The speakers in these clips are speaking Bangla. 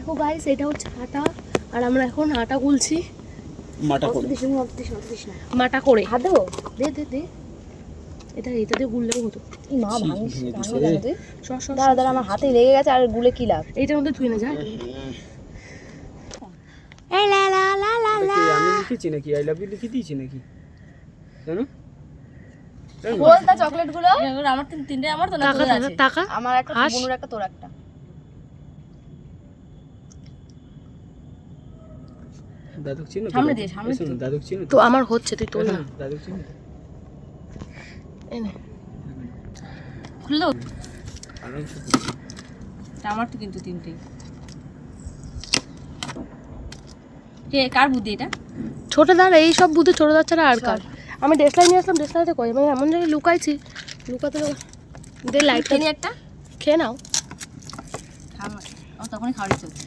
দেখো গাইস, এটা হচ্ছে আটা আর আমরা এখন আটা গুলছি মাটা করে। হাত দেবো, দে দে দে, এটা দিয়ে গুললেও হতো। মা ভাঙিস দাঁড়া দাঁড়া, আমার হাতে লেগে গেছে আর গুলে কি লাভ। এইটার মধ্যে ধুয়ে না যা। আমি লিখেছি নাকি আই লাভ ইউ লিখে দিয়েছি নাকি জানো? বল তা চকলেট গুলো আমার তিনটে, আমার তো না তোর আছে। টাকা আমার একটা, বোনের একটা, তোর একটা। দাদুক চিনো? সামনে দিয়ে, সামনে শোনো, দাদুক চিনো তো আমার হচ্ছে, তুই তোল না। দাদুক চিনো? এনে খুললো আরামসে আমার তো কিন্তু তিনটেই। কে কার বুদ্ধি এটা? ছোটদার এই সব বুদ্ধি ছোটদার ছাড়া আর কার। আমি ডেসলাই নিয়ে আসলাম, ডেসলাইতে কই আমি এমন জায়গায় লুকাইছি, লুকাতে দে লাইটটা নিয়ে একটা খেয়ে নাও। ও তখনই খাওয়ার ইচ্ছে হচ্ছে।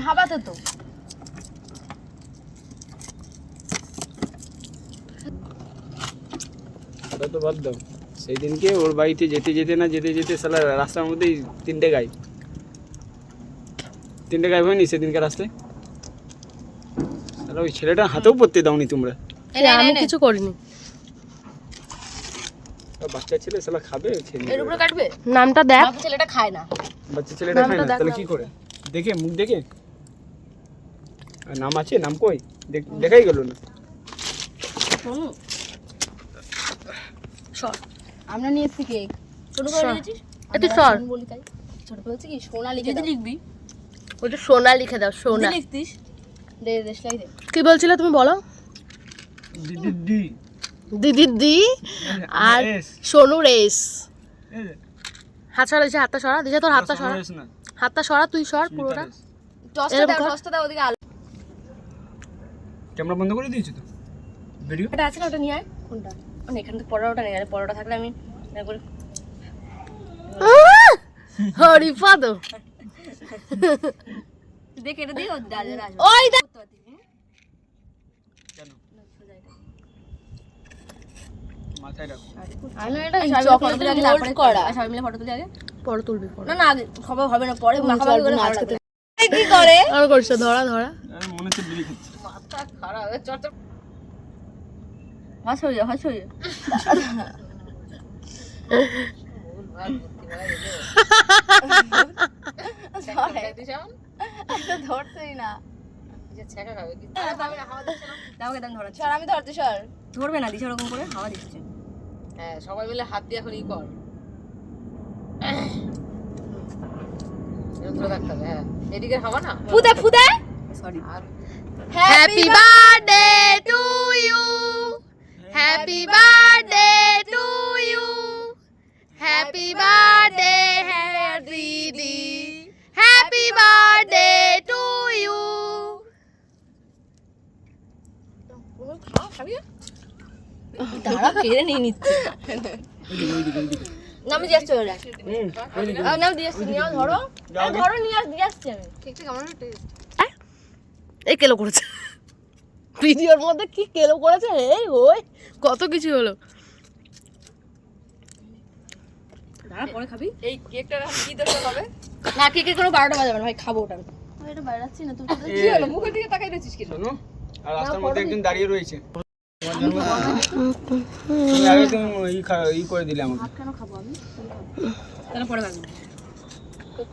হাবাতে তো ওটা তো বাদ দাও। সেই দিনকে ওর বাড়িতে যেতে যেতে সালা রাস্তার মধ্যেই তিনটে গাই হয়নি সেদিনকে রাস্তায়। সালা ওই ছেলেটার হাতেও পড়তে দাওনি তোমরা। আমি কিছু করিনি। বাচ্চা ছেলে সালা খাবে, এর উপরে কাটবে। নামটা দেখ। ছেলেটা খায় না, বাচ্চা ছেলেটা খায় না, তাহলে কি করে? দেখে মুখ দেখে নাম আছে, নাম কই দেখাই গেল না। শোনো সর, আমরা নিয়ে এসেছি কেক। ছোট করে লিখেছিস? একটু সর বলি তাই। ছোট করে হচ্ছে কি সোনা লিখে লিখবি, ওটা সোনা লিখে দাও। সোনা লিখতিস, দে দেশলাই দে। কি বলছিলে তুমি বলো? দিদি দি আর সোনু রেস। হাত সরা দিছে, হাতটা সরা দিছে, তোর হাতটা সরা, হাতটা সরা, তুই সর পুরোটা। টসটা দাও ওদিকে। আলো ক্যামেরা বন্ধ করে দিয়েছো তো? ভিডিও এটা আছে না, ওটা নিয়ে আয়। কোনটা? মানে এখান থেকে পরোটা নিয়ে আয়, পরোটা থাকলে আমি করে হরিপাদ দেখ এটা দিও দাদা রাজ। ওই দেখ মাথায় রাখো। আমি এটা চকলেট দিয়ে তারপরে করা। সবাই মিলে ফটো তুলি আগে, পরে তুলবি। না না আগে খবর হবে না, পরে মাখামাখি করে ভালো লাগবে। কি করে আর করছ ধরা ধরা, মনে হচ্ছে বিড়ি খাচ্ছে। মাথা খারাপ চট হাস হয়ে হাস হয়ে ধরতেই না, আমি ধরতে সর ধরবে না দিশা ওরকম করে হাওয়া দিচ্ছে। হ্যাঁ সবাই মিলে হাত দিয়ে এখন ই কর, ধরে রাখতে হবে। হ্যাঁ এদিকে হাওয়া না, ফুদে ফুদে। Sorry. Happy birthday to you, happy birthday to you, happy birthday হ্যাঁ দিদি, হ্যাপি বার্থডে টু ইউ। তারা কেড়ে নিয়ে নিচ্ছে। নাম দিয়ে আসছে ওরা, নাম দিয়ে আসছে, নিয়ে ধরো ধরো, নিয়ে আসছে। আমি ঠিক ঠিক আমার টেস্ট এই কেলো করেছে ভিডিওর মধ্যে, কি কেলো করেছে, এই ওই কত কিছু হলো। দাঁড়া পরে খাবি। এই কেকটা কি দরকার হবে না কেকের কোনো 12টা বাজাবে না ভাই, খাবো ওটা। আমি এটা বাইরে যাচ্ছি না, তুই কি হলো মুখের দিকে তাকাই দিছিস কি? শোনো, আর রাস্তার মধ্যে একজন দাঁড়িয়ে রয়েছে। তুমি আগে তুমি ই করে দিলে আমাকে। কেন খাবো আমি? তাহলে পরে খাবো।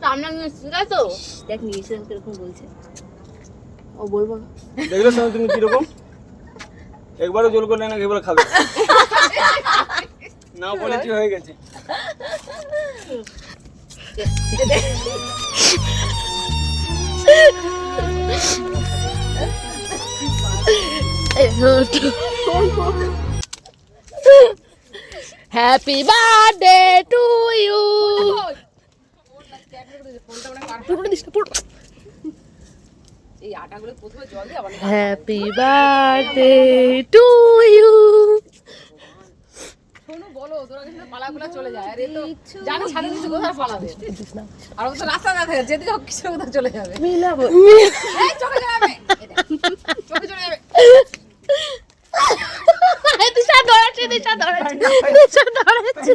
তো আমরা নিয়েছি তাই তো, দেখ নিয়েছি কিরকম বলছে। ও বলবো না, দেখলে শোনো তুমি কিরকম, একবারও জল করলে না, একবার খাবে না বলেছি হয়ে গেছে। Happy birthday to you. এই আটাগুলো প্রথমে জল দিয়ে আবার হ্যাপি বার্থডে টু ইউ। শোনো বলো, তোরা কিন্তু পালাগুলা চলে যায়, আর এই তো জানি সাথে কিছু কোথায় পালাবে, আর ও তো রাস্তা না থাকে, যেদিকে হোক কিছু কোথাও চলে যাবে। মিলাবো এই চলে যাবে, চোখে চলে যাবে। দিশা ধরেছে, দিশা ধরেছে, দিশা ধরেছে।